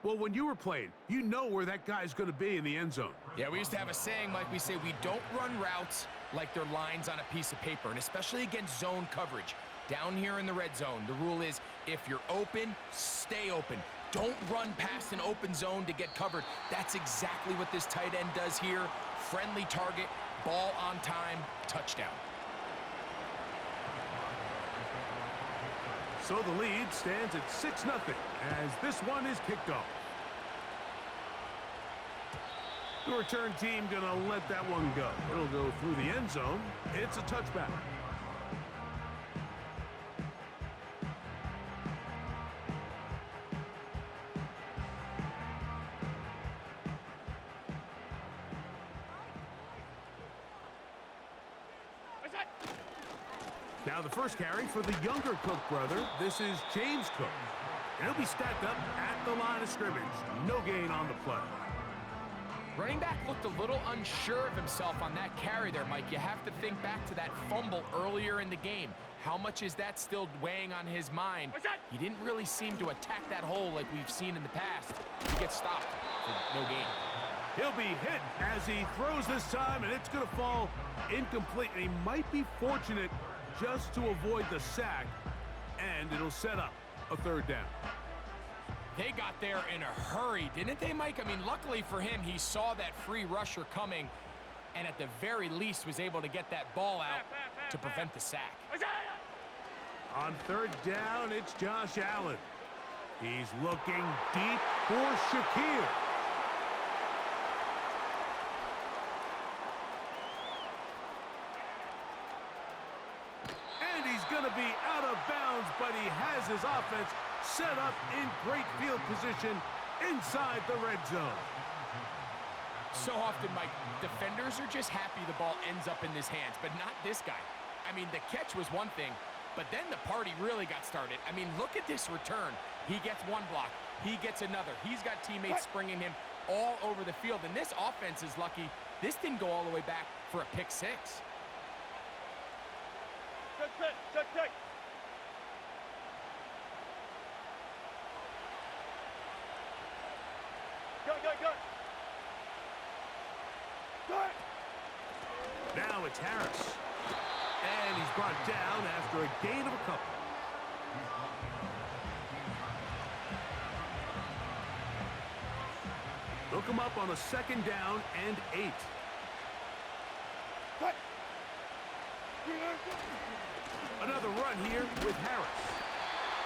Well, when you were playing, you know where that guy's going to be in the end zone. Yeah, we used to have a saying, Mike. We say we don't run routes like they're lines on a piece of paper, and especially against zone coverage. Down here in the red zone, the rule is if you're open, stay open. Don't run past an open zone to get covered. That's exactly what this tight end does here. Friendly target, ball on time, touchdown. So the lead stands at 6-0 as this one is kicked off. The return team gonna let that one go. It'll go through the end zone. It's a touchback. Now the first carry for the younger Cook brother. This is James Cook. And he'll be stacked up at the line of scrimmage. No gain on the play. Running back looked a little unsure of himself on that carry there, Mike. You have to think back to that fumble earlier in the game. How much is that still weighing on his mind? He didn't really seem to attack that hole like we've seen in the past. He gets stopped for no gain. He'll be hit as he throws this time, and it's going to fall incomplete. And he might be fortunate just to avoid the sack, and it'll set up a third down. They got there in a hurry, didn't they, Mike? I mean, luckily for him, he saw that free rusher coming, and at the very least was able to get that ball out to prevent the sack. On third down, it's Josh Allen. He's looking deep for Shakir. And he's going to be out of bounds, but he has his offense set up in great field position inside the red zone. So often, Mike, defenders are just happy the ball ends up in his hands, but not this guy. I mean, the catch was one thing, but then the party really got started. I mean, look at this return. He gets one block. He gets another. He's got teammates springing him all over the field, and this offense is lucky. This didn't go all the way back for a pick six. Check, check, check, check. Go, go, go. Go. Now it's Harris. And he's brought down after a gain of a couple. They'll come up on a second down and 8. Cut. Another run here with Harris.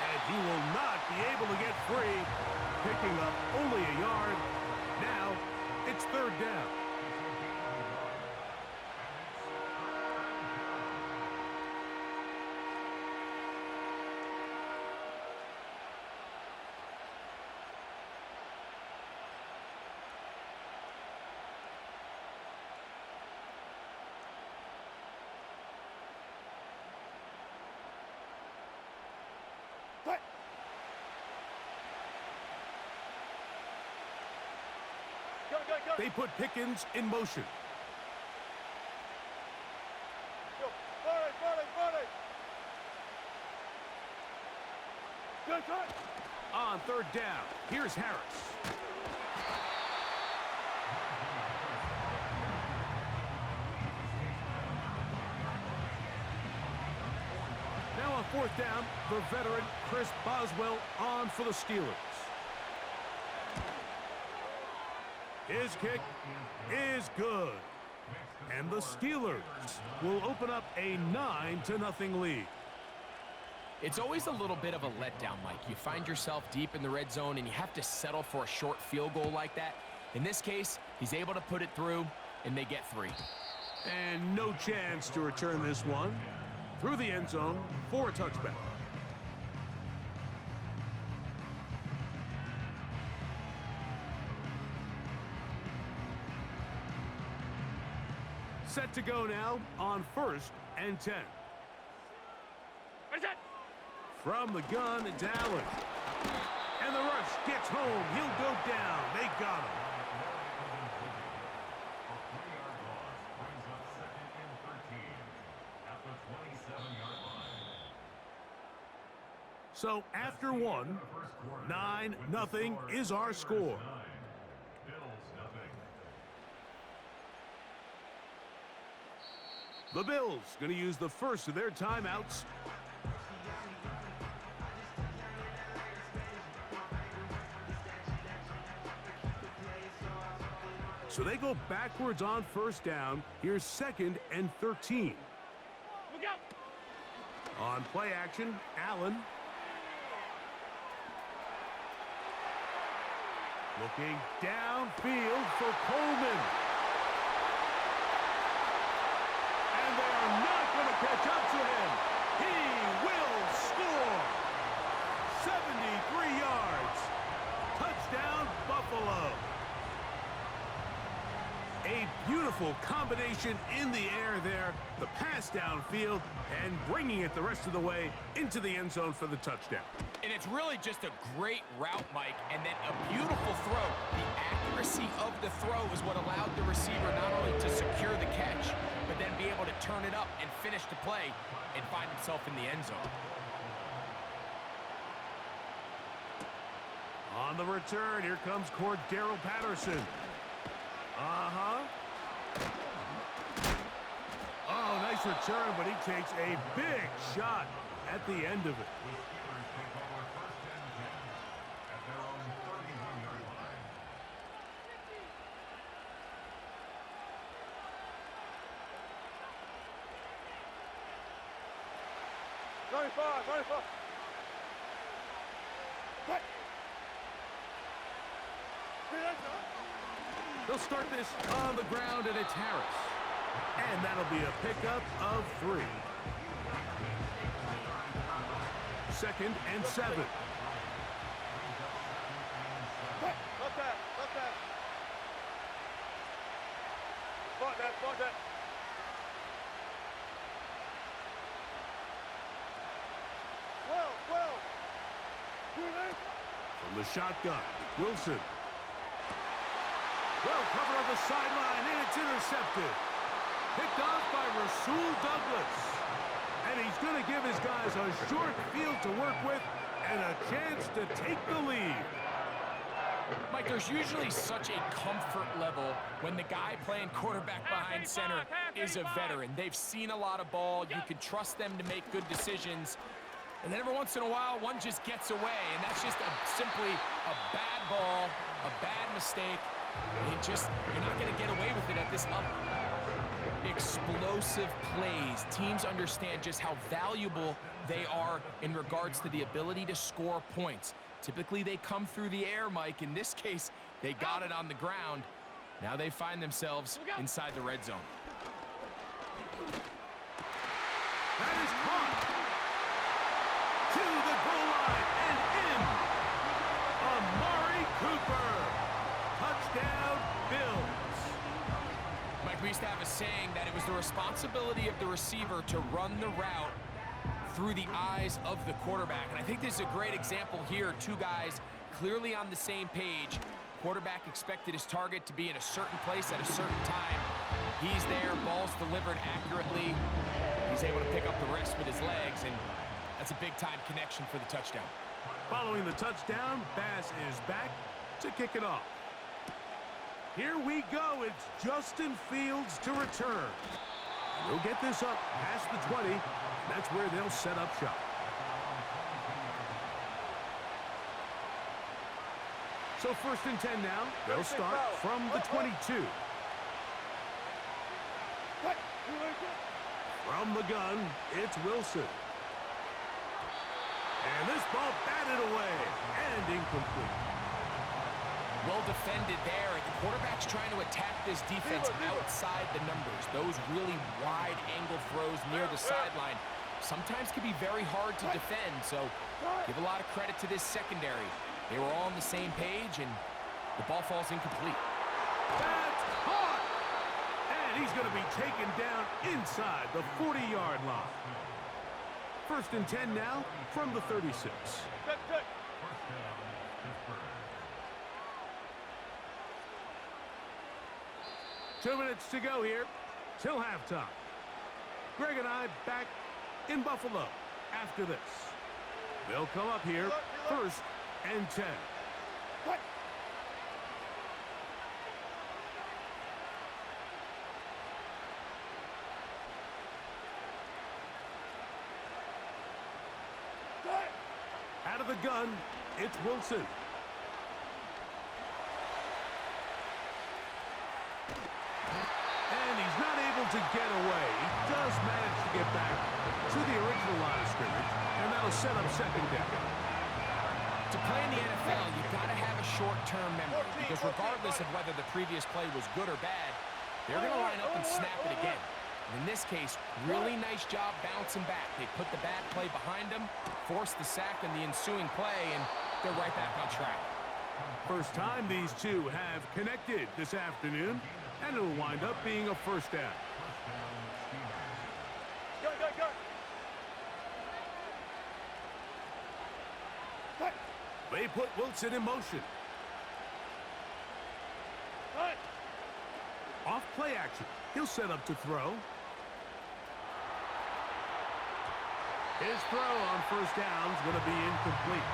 And he will not be able to get free. Picking up only a yard. Now it's third down. Cut. Go, go, go. They put Pickens in motion. Go. Volley, volley, volley. Good, good. On third down, here's Harris. Now on fourth down, the veteran Chris Boswell on for the Steelers. His kick is good. And the Steelers will open up a 9-0 lead. It's always a little bit of a letdown, Mike. You find yourself deep in the red zone and you have to settle for a short field goal like that. In this case, he's able to put it through and they get 3. And no chance to return this one through the end zone for a touchback. Set to go now on 1st and 10. From the gun, it's Allen. And the rush gets home. He'll go down. They got him. So after one, 9-0 is our score. The Bills going to use the first of their timeouts. So they go backwards on first down. Here's 2nd and 13. Look out! On play action, Allen. Looking downfield for Coleman. And they are not going to catch up to him. He will score. 73 yards. Touchdown, Buffalo. A beautiful combination in the air there. The pass downfield and bringing it the rest of the way into the end zone for the touchdown. And it's really just a great route, Mike, and then a beautiful throw. The accuracy of the throw is what allowed the receiver not only to secure the catch, but then be able to turn it up and finish the play and find himself in the end zone. On the return, here comes Cordero Patterson. Oh, nice return, but he takes a big shot at the end of it. Ninety-five. What? They'll start this on the ground, and it's Harris. And that'll be a pickup of 3. 2nd and 7. Left that. Spot that. Well. From the shotgun, Wilson. Well covered on the sideline, and it's intercepted. Picked off by Rasul Douglas. And he's going to give his guys a short field to work with and a chance to take the lead. Mike, there's usually such a comfort level when the guy playing quarterback behind center is a veteran. They've seen a lot of ball. You can trust them to make good decisions. And then every once in a while, one just gets away, and that's just simply a bad ball, a bad mistake. You're not going to get away with it at this level. Explosive plays. Teams understand just how valuable they are in regards to the ability to score points. Typically, they come through the air, Mike. In this case, they got it on the ground. Now they find themselves inside the red zone. That is caught. To the goal line and in. Amari Cooper. Touchdown, Bills. Mike, we used to have a saying that it was the responsibility of the receiver to run the route through the eyes of the quarterback. And I think this is a great example here. Two guys clearly on the same page. Quarterback expected his target to be in a certain place at a certain time. He's there, ball's delivered accurately. He's able to pick up the rest with his legs, and that's a big-time connection for the touchdown. Following the touchdown, Bass is back to kick it off. Here we go. It's Justin Fields to return. He'll get this up past the 20. That's where they'll set up shop. So 1st and 10 now. They'll start from the 22. From the gun, it's Wilson. And this ball batted away and incomplete. Well defended there. The quarterback's trying to attack this defense outside the numbers. Those really wide angle throws near the sideline sometimes can be very hard to defend. So give a lot of credit to this secondary. They were all on the same page, and the ball falls incomplete. That's caught! And he's going to be taken down inside the 40-yard line. 1st and 10 now from the 36. 2 minutes to go here till halftime. Greg and I back in Buffalo after this. They'll come up here 1st and 10. Out of the gun, it's Wilson. And he's not able to get away. He does manage to get back to the original line of scrimmage, and that'll set up second down. To play in the NFL, you've got to have a short-term memory, because regardless of whether the previous play was good or bad, they're going to line up and snap it again. And in this case, really nice job bouncing back. They put the bad play behind them, forced the sack in the ensuing play, and they're right back on track. First time these two have connected this afternoon, and it'll wind up being a first down. Go, go, go. They put Wilson in motion. Off play action. He'll set up to throw. His throw on first down is going to be incomplete.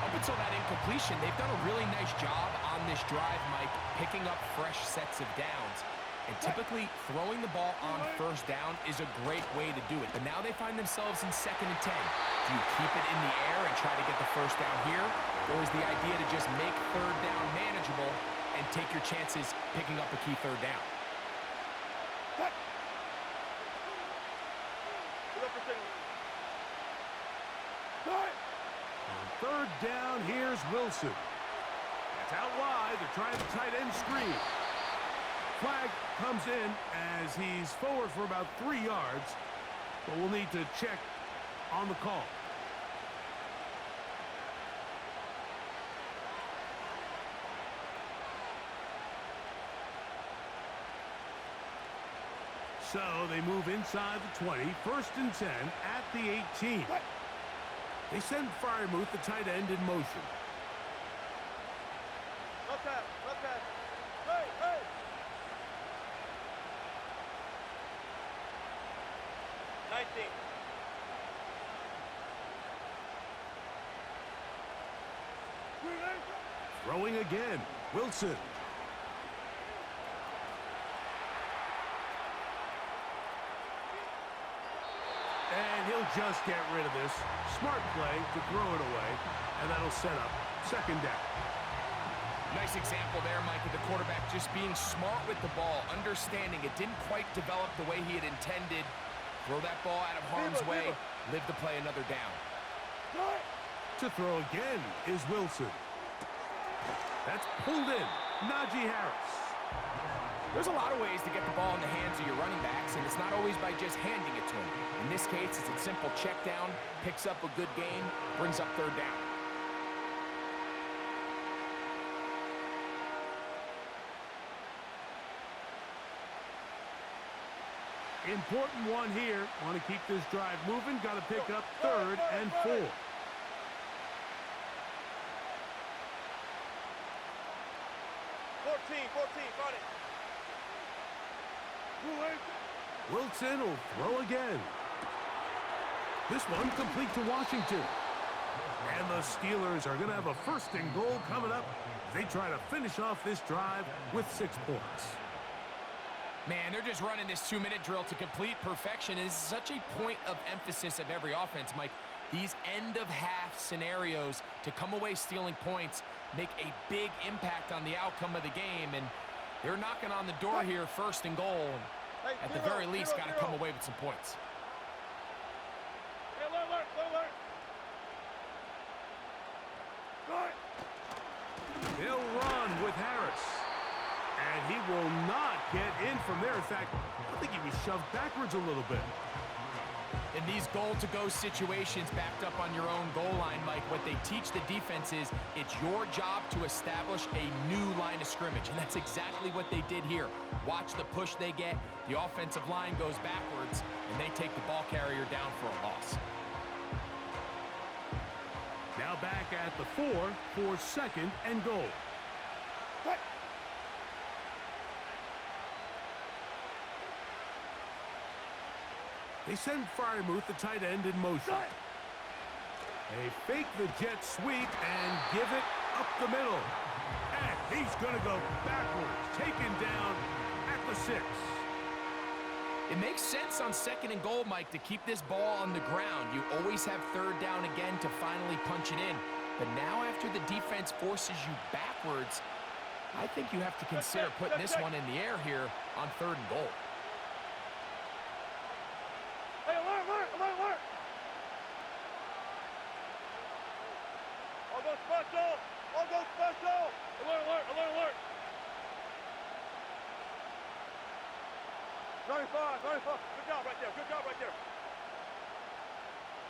Up until that incompletion, they've done a really nice job on this drive, Mike, picking up fresh sets of downs. And typically, throwing the ball on first down is a great way to do it. But now they find themselves in 2nd and 10. Do you keep it in the air and try to get the first down here? Or is the idea to just make third down manageable and take your chances picking up a key third down? On third down, here's Wilson. That's out wide. They're trying the tight end screen. Flag comes in as he's forward for about 3 yards, but we'll need to check on the call. So they move inside the 20, 1st and 10 at the 18. They send Freiermuth, the tight end, in motion. Okay, okay. Hey, hey. Throwing again, Wilson. And he'll just get rid of this. Smart play to throw it away, and that'll set up second down. Nice example there, Mike, of the quarterback just being smart with the ball, understanding it didn't quite develop the way he had intended. Throw that ball out of harm's way, live to play another down. To throw again is Wilson. That's pulled in. Najee Harris. There's a lot of ways to get the ball in the hands of your running backs, and it's not always by just handing it to them. In this case, it's a simple check down, picks up a good gain, brings up third down. Important one here. Want to keep this drive moving. Got to pick up 3rd and 4. Got it. Wilson will throw again. This one complete to Washington. And the Steelers are going to have a 1st and goal coming up. They try to finish off this drive with 6 points. Man, they're just running this 2-minute drill to complete perfection. It is such a point of emphasis of every offense, Mike. These end-of-half scenarios to come away stealing points make a big impact on the outcome of the game, and they're knocking on the door here, 1st and goal. At the very least, got to come away with some points. He'll run with Harris. And he will not get in from there. In fact, I think he was shoved backwards a little bit. In these goal-to-go situations backed up on your own goal line, Mike, what they teach the defense is it's your job to establish a new line of scrimmage, and that's exactly what they did here. Watch the push they get. The offensive line goes backwards, and they take the ball carrier down for a loss. Now back at the 4 for 2nd and goal. They send Freiermuth, the tight end, in motion. They fake the jet sweep and give it up the middle. And he's going to go backwards, taken down at the 6. It makes sense on 2nd and goal, Mike, to keep this ball on the ground. You always have 3rd down again to finally punch it in. But now after the defense forces you backwards, I think you have to consider putting this one in the air here on 3rd and goal. Hey, alert, alert, alert, alert! All go special! All go special! Alert, alert, alert, alert! 95, 95. Good job right there, good job right there.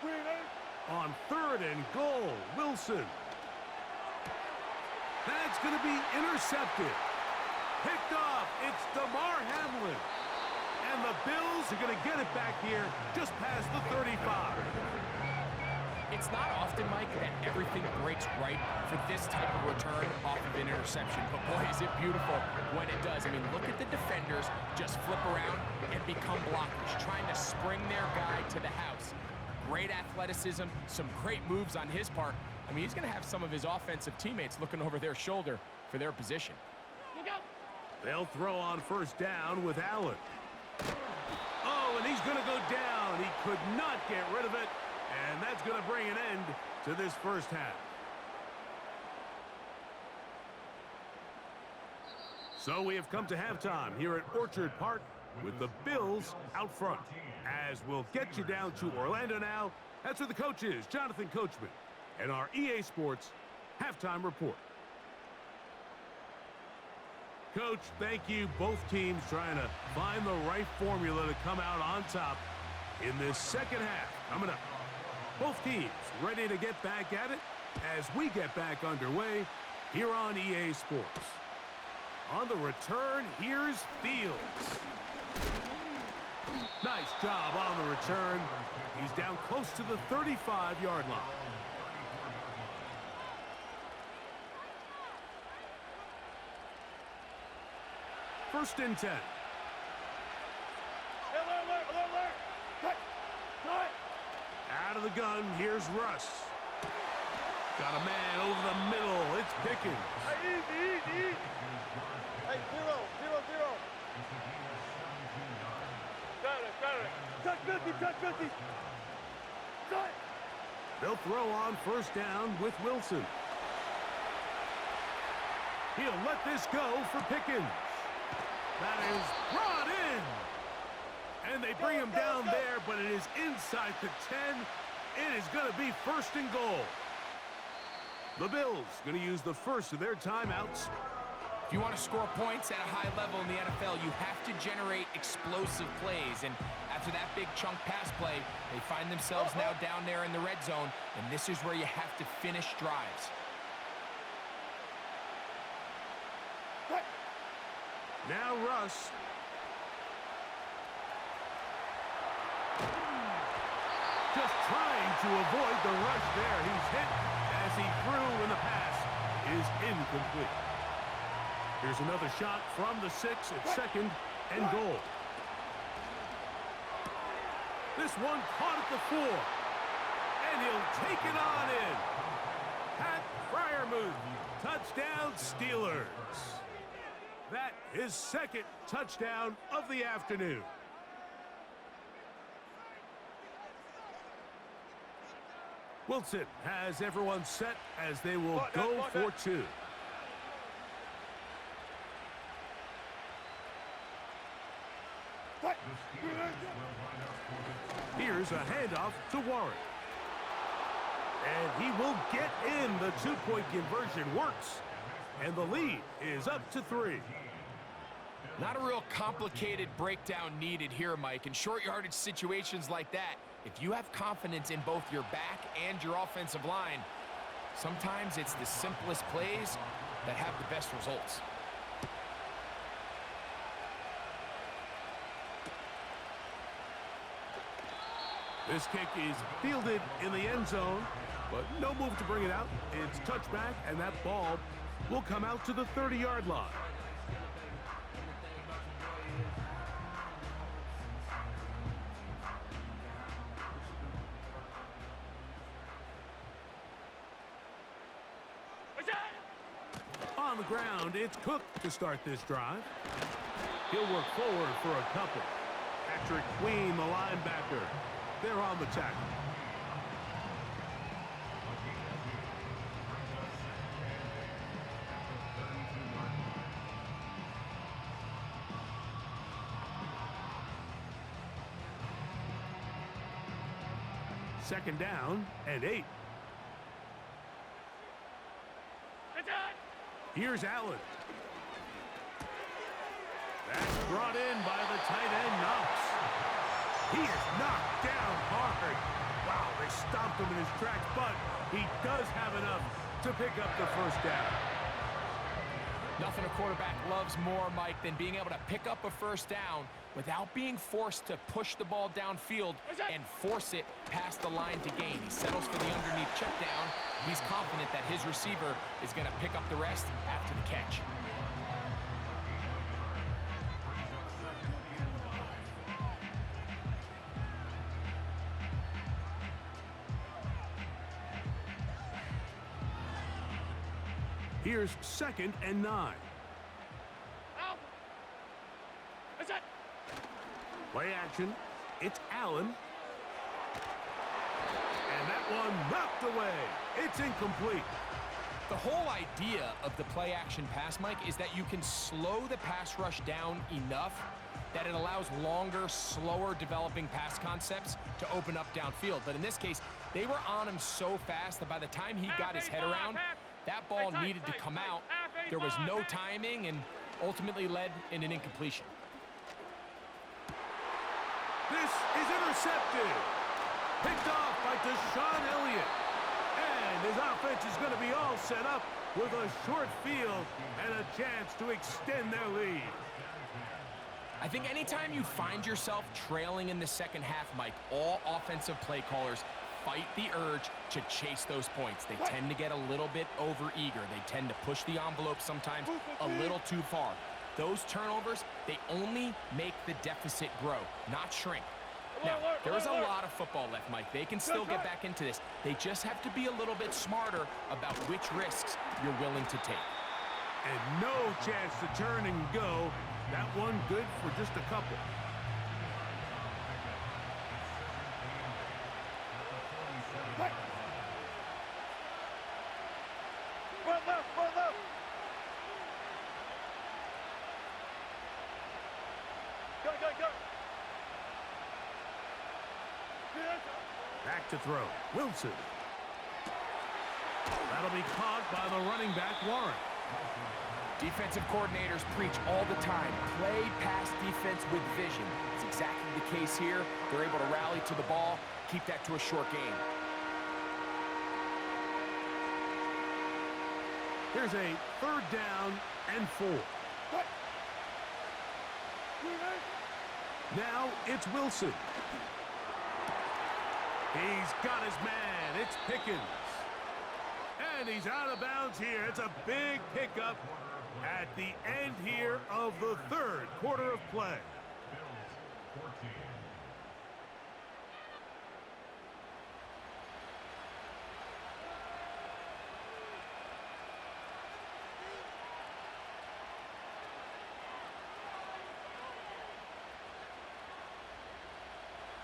Green 8. On 3rd and goal, Wilson. That's going to be intercepted. Picked off. It's DeMar Hamlin. And the Bills are going to get it back here just past the 35. It's not often, Mike, that everything breaks right for this type of return off of an interception. But boy, is it beautiful when it does. I mean, look at the defenders just flip around and become blockers, trying to spring their guy to the house. Great athleticism, some great moves on his part. I mean, he's going to have some of his offensive teammates looking over their shoulder for their position. They'll throw on 1st down with Allen. Oh, and he's going to go down. He could not get rid of it. And that's going to bring an end to this 1st half. So we have come to halftime here at Orchard Park with the Bills out front. As we'll get you down to Orlando now, that's where the coach is, Jonathan Coachman, and our EA Sports halftime report. Coach, thank you. Both teams trying to find the right formula to come out on top in this 2nd half. Coming up, both teams ready to get back at it as we get back underway here on EA Sports. On the return, here's Fields. Nice job on the return. He's down close to the 35-yard line. First and 10. Alert, alert, alert, alert! Cut! Cut! Out of the gun, here's Russ. Got a man over the middle. It's Pickens. Hey, easy, easy, easy! Hey, 0, 0, 0. Got it. Touch 50, touch 50! Cut! They'll throw on 1st down with Wilson. He'll let this go for Pickens. That is brought in. And they bring him down there, but it is inside the 10. It is going to be 1st and goal. The Bills going to use the first of their timeouts. If you want to score points at a high level in the NFL, you have to generate explosive plays. And after that big chunk pass play, they find themselves now down there in the red zone, and this is where you have to finish drives. Now Russ. Just trying to avoid the rush there. He's hit as he threw, and the pass is incomplete. Here's another shot from the 6 at 2nd and goal. This one caught at the 4. And he'll take it on in. Pat Freiermuth. Touchdown, Steelers. That is 2nd touchdown of the afternoon. Wilson has everyone set as they will go for 2. Here's a handoff to Warren. And he will get in. The 2-point conversion works. And the lead is up to 3. Not a real complicated breakdown needed here, Mike. In short yardage situations like that, if you have confidence in both your back and your offensive line, sometimes it's the simplest plays that have the best results. This kick is fielded in the end zone, but no move to bring it out. It's touchback, and that ball will come out to the 30-yard line. the ground. It's Cook to start this drive. He'll work forward for a couple. Patrick Queen, the linebacker. They're on the tackle. Second down and 8. Here's Allen. That's brought in by the tight end, Knox. He is knocked down hard. Wow, they stomped him in his tracks, but he does have enough to pick up the first down. Nothing a quarterback loves more, Mike, than being able to pick up a first down without being forced to push the ball downfield and force it past the line to gain. He settles for the underneath check down. He's confident that his receiver is going to pick up the rest after the catch. Here's second and 9. Play action. It's Allen. And that one knocked away. It's incomplete. The whole idea of the play action pass, Mike, is that you can slow the pass rush down enough that it allows longer, slower developing pass concepts to open up downfield. But in this case, they were on him so fast that by the time he got his head around, that ball needed to come out. There was no timing and ultimately led in an incompletion. This is intercepted. Picked off by Deshaun Elliott. And his offense is going to be all set up with a short field and a chance to extend their lead. I think anytime you find yourself trailing in the second half, Mike, all offensive play callers fight the urge to chase those points. They tend to get a little bit overeager. They tend to push the envelope sometimes a little too far. Those turnovers, they only make the deficit grow, not shrink. Now, there is a lot of football left, Mike. They can still get back into this. They just have to be a little bit smarter about which risks you're willing to take. And no chance to turn and go. That one good for just a couple. Front left, front left. Go, go, go. Back to throw. Wilson. That'll be caught by the running back, Warren. Defensive coordinators preach all the time, play pass defense with vision. It's exactly the case here. They're able to rally to the ball, keep that to a short game. Here's a third down and 4. Now it's Wilson. He's got his man. It's Pickens. And he's out of bounds here. It's a big pickup at the end here of the third quarter of play.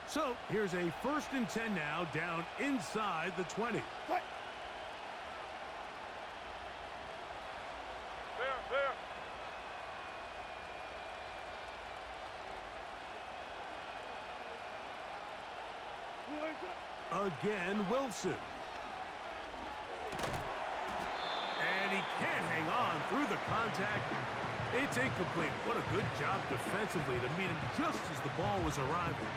So here's a 1st and 10 now, down inside the 20. Fair, fair. Again, Wilson. And he can't hang on through the contact. It's incomplete. What a good job defensively to meet him just as the ball was arriving.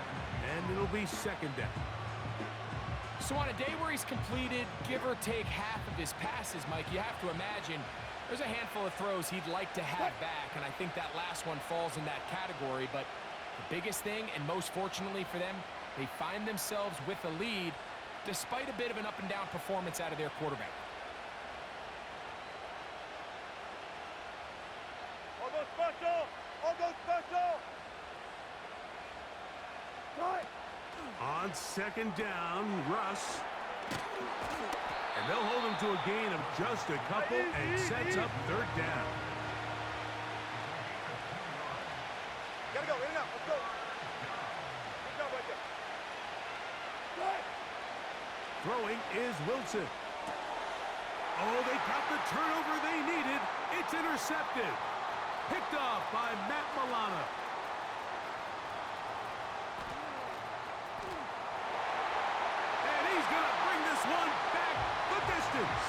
And it'll be 2nd down. So on a day where he's completed, give or take half of his passes, Mike, you have to imagine there's a handful of throws he'd like to have back, and I think that last one falls in that category. But the biggest thing, and most fortunately for them, they find themselves with a lead despite a bit of an up-and-down performance out of their quarterback. I'll go special. I'll go special. On 2nd down, Russ. And they'll hold him to a gain of just a couple and sets up third down. Gotta go, in and out, let's go. Good job right there. Right. Throwing is Wilson. Oh, they got the turnover they needed. It's intercepted. Picked off by Matt Milano. And he's going to bring this one back the distance.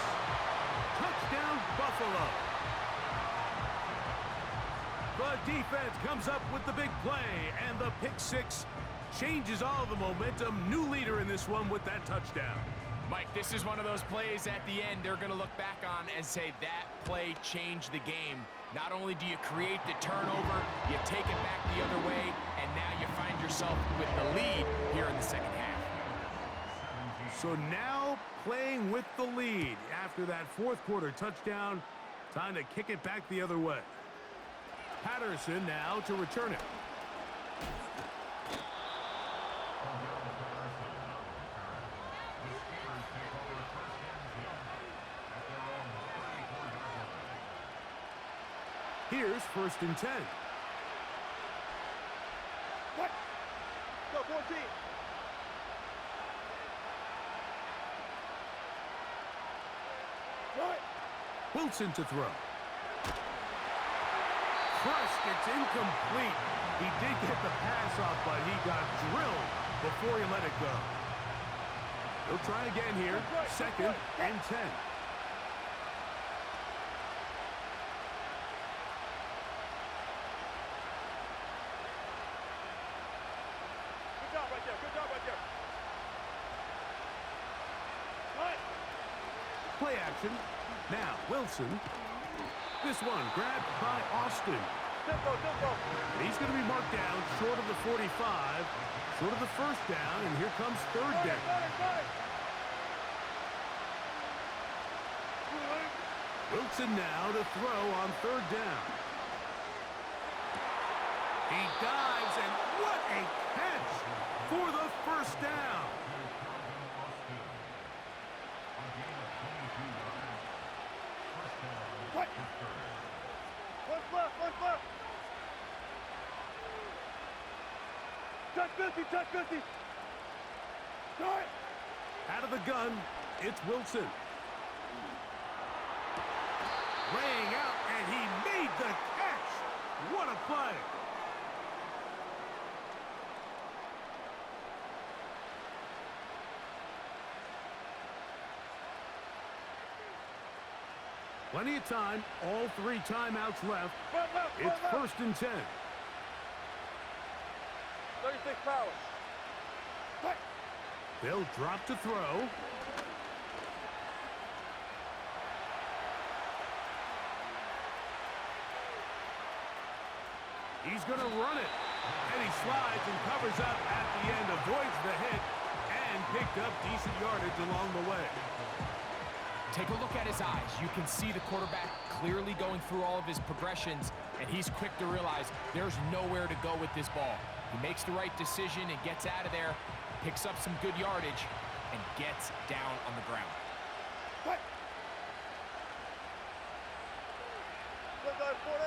Touchdown, Buffalo. The defense comes up with the big play, and the pick six changes all the momentum. New leader in this one with that touchdown. Mike, this is one of those plays at the end they're going to look back on and say that play changed the game. Not only do you create the turnover, you take it back the other way, and now you find yourself with the lead here in the second half. So now playing with the lead after that fourth quarter touchdown, time to kick it back the other way. Patterson now to return it. Here's 1st and 10. What? Go, 14. Right. Wilson to throw. Crushed, it's incomplete. He did get the pass off, but he got drilled before he let it go. He'll try again here. 2nd and 10. Good job right there. Good job right there. Right. Play action. Now, Wilson. This one grabbed by Austin. Tempo, tempo. And he's going to be marked down short of the 45, short of the first down, and here comes third down. Wilson now to throw on third down. He dives, and what a catch for the first down. What? One's left, one's left. Touch 50, touch 50. Right. Out of the gun, it's Wilson. Laying out, and he made the catch. What a play. Plenty of time, all 3 timeouts left. Front left, It's front left. 1st and 10. 36 power. Right. They'll drop to throw. He's going to run it. And he slides and covers up at the end, avoids the hit, and picked up decent yardage along the way. Take a look at his eyes. You can see the quarterback clearly going through all of his progressions, and he's quick to realize there's nowhere to go with this ball. He makes the right decision and gets out of there, picks up some good yardage, and gets down on the ground. What?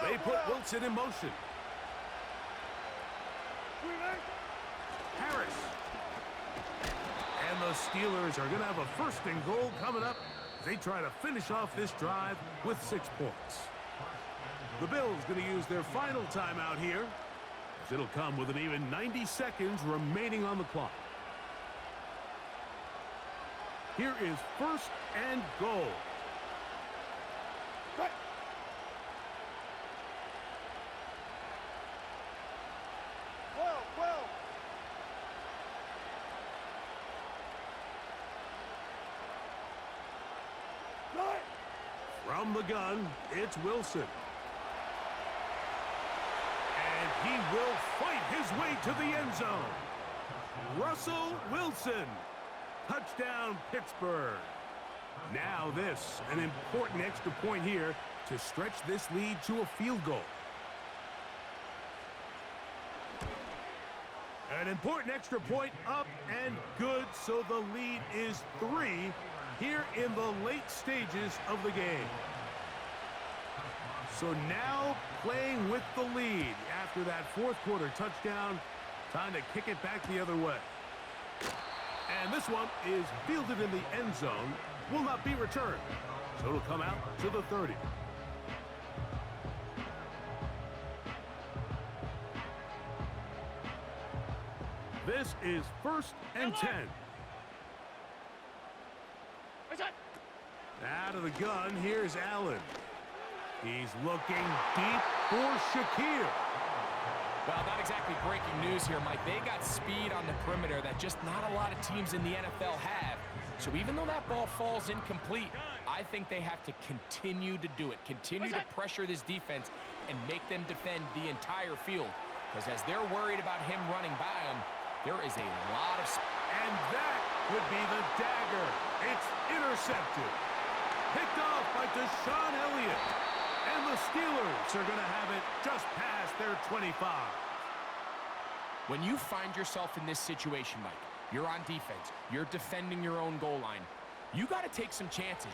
They put Wilson in motion. Harris. And the Steelers are going to have a 1st and goal coming up as they try to finish off this drive with 6 points. The Bills going to use their final timeout here, as it'll come with an even 90 seconds remaining on the clock. Here is 1st and goal. Right. Well. Right. From the gun, it's Wilson. And he will fight his way to the end zone. Russell Wilson. Touchdown, Pittsburgh. Now this, an important extra point here to stretch this lead to a field goal. An important extra point up and good, so the lead is 3 here in the late stages of the game. So now playing with the lead after that fourth quarter touchdown, time to kick it back the other way. And this one is fielded in the end zone, will not be returned. So it'll come out to the 30. This is 1st and 10. Out of the gun, here's Allen. He's looking deep for Shakir. Well, not exactly breaking news here, Mike. They got speed on the perimeter that just not a lot of teams in the NFL have. So even though that ball falls incomplete, I think they have to continue to do it. Continue to pressure this defense and make them defend the entire field. Because as they're worried about him running by them, there is a lot of... And that would be the dagger. It's intercepted. Picked off by Deshaun Elliott. And the Steelers are going to have it just past their 25. When you find yourself in this situation, Mike, you're on defense, you're defending your own goal line, you got to take some chances.